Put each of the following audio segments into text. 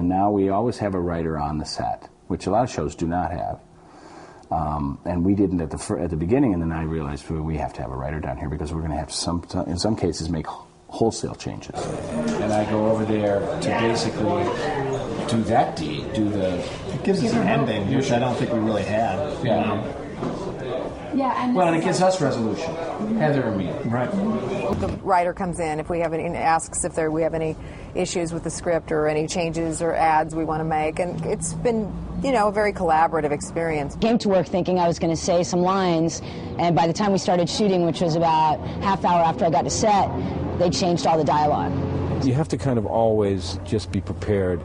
And now we always have a writer on the set, which a lot of shows do not have. And we didn't at the beginning, and then I realized we have to have a writer down here because we're going to have to, in some cases, make wholesale changes. And I go over there to basically do that deed, It gives us an ending, which I don't think we really have. Yeah. And it gives us resolution, Heather and me. Right. The writer comes in if we have any, and asks if we have any issues with the script or any changes or ads we want to make, and it's been, a very collaborative experience. Came to work thinking I was going to say some lines, and by the time we started shooting, which was about half hour after I got to set, they changed all the dialogue. You have to kind of always just be prepared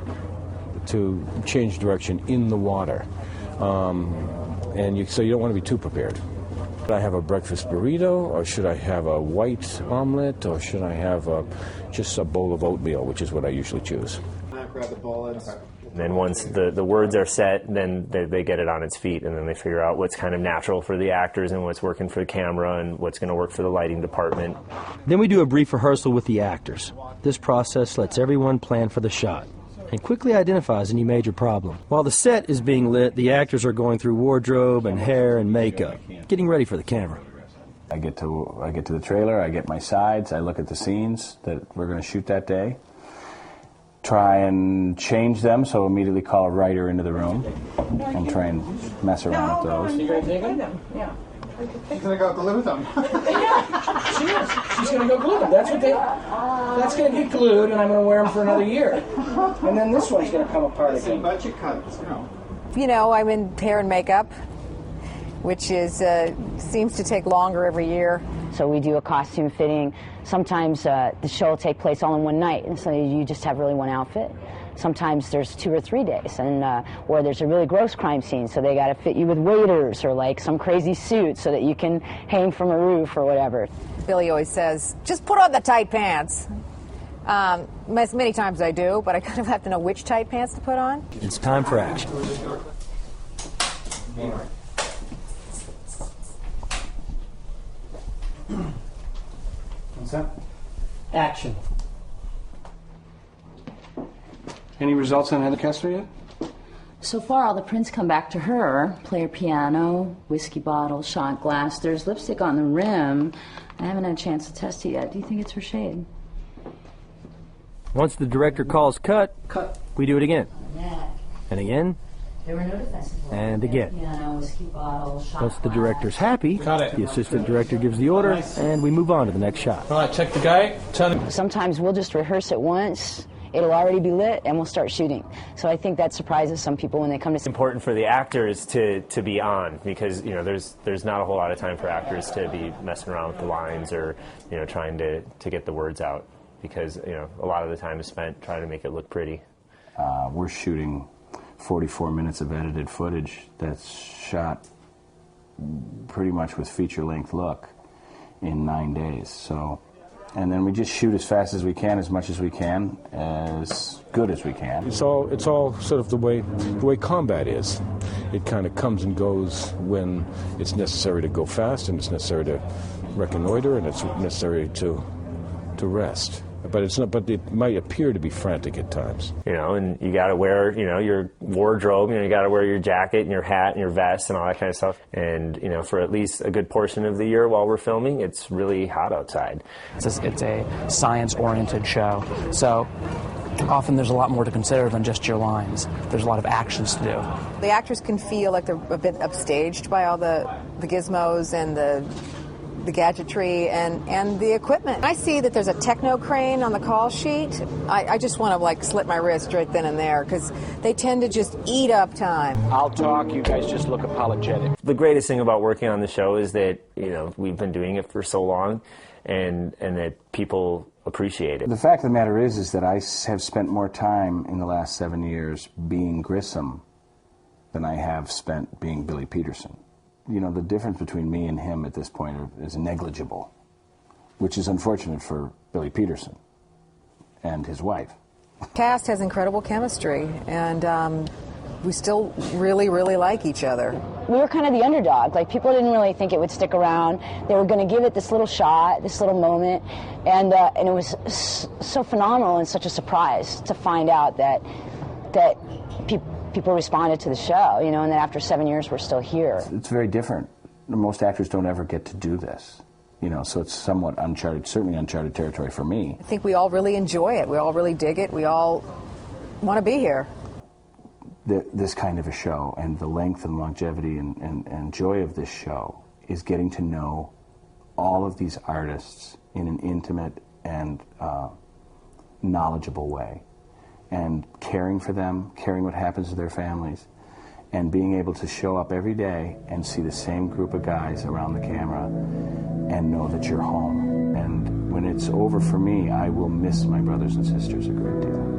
to change direction in the water, so you don't want to be too prepared. Should I have a breakfast burrito, or should I have a white omelet, or should I have just a bowl of oatmeal, which is what I usually choose. Grab the bullets. And then once the words are set, then they get it on its feet, and then they figure out what's kind of natural for the actors and what's working for the camera and what's going to work for the lighting department. Then we do a brief rehearsal with the actors. This process lets everyone plan for the shot and quickly identifies any major problem. While the set is being lit, the actors are going through wardrobe and hair and makeup, getting ready for the camera. I get to the trailer, I get my sides, I look at the scenes that we're going to shoot that day, try and change them, so immediately call a writer into the room and try and mess around with those. Yeah. She's going to go glue them. Yeah, she is. She's going to go glue them. That's going to get glued, and I'm going to wear them for another year. And then this one's going to come apart again. Budget cuts, I'm in hair and makeup, which is seems to take longer every year. So we do a costume fitting. Sometimes the show will take place all in one night, and so you just have really one outfit. Sometimes there's 2 or 3 days, and or there's a really gross crime scene, so they got to fit you with waiters or like some crazy suit so that you can hang from a roof or whatever. Billy always says, "Just put on the tight pants." Many times I do, but I kind of have to know which tight pants to put on. It's time for action. What's that? Action. Any results on Heather Kessler yet? So far, all the prints come back to her. Player piano, whiskey bottle, shot glass. There's lipstick on the rim. I haven't had a chance to test it yet. Do you think it's her shade? Once the director calls cut, we do it again. And again. And again. Once the director's happy, the assistant director gives the order, and we move on to the next shot. All right, check the guy. Sometimes we'll just rehearse it once. It'll already be lit, and we'll start shooting. So I think that surprises some people when they come to. It's important for the actors to be on, because there's not a whole lot of time for actors to be messing around with the lines or trying to get the words out, because a lot of the time is spent trying to make it look pretty. We're shooting 44 minutes of edited footage that's shot pretty much with feature-length look in 9 days. So. And then we just shoot as fast as we can, as much as we can, as good as we can. It's all sort of the way combat is. It kind of comes and goes when it's necessary to go fast, and it's necessary to reconnoiter, and it's necessary to rest. But it's not. But it might appear to be frantic at times. And you got to wear, your wardrobe. You got to wear your jacket and your hat and your vest and all that kind of stuff. And for at least a good portion of the year while we're filming, it's really hot outside. It's a science-oriented show, so often there's a lot more to consider than just your lines. There's a lot of actions to do. The actors can feel like they're a bit upstaged by all the gizmos and the gadgetry and the equipment. I see that there's a techno crane on the call sheet. I just want to slit my wrist right then and there, because they tend to just eat up time. I'll talk, you guys just look apologetic. The greatest thing about working on the show is that we've been doing it for so long, and that people appreciate it. The fact of the matter is that I have spent more time in the last 7 years being Grissom than I have spent being Billy Peterson. The difference between me and him at this point is negligible, which is unfortunate for Billy Peterson and his wife. The cast has incredible chemistry, and we still really, really like each other. We were kind of the underdog. People didn't really think it would stick around. They were going to give it this little shot, this little moment, and it was so phenomenal and such a surprise to find out that that people responded to the show, you know, and that after 7 years we're still here. It's very different. Most actors don't ever get to do this, you know, so it's somewhat uncharted, certainly uncharted territory for me. I think we all really enjoy it. We all really dig it. We all want to be here. This kind of a show and the length and longevity and joy of this show is getting to know all of these artists in an intimate and knowledgeable way, and caring for them, caring what happens to their families, and being able to show up every day and see the same group of guys around the camera and know that you're home. And when it's over for me, I will miss my brothers and sisters a great deal.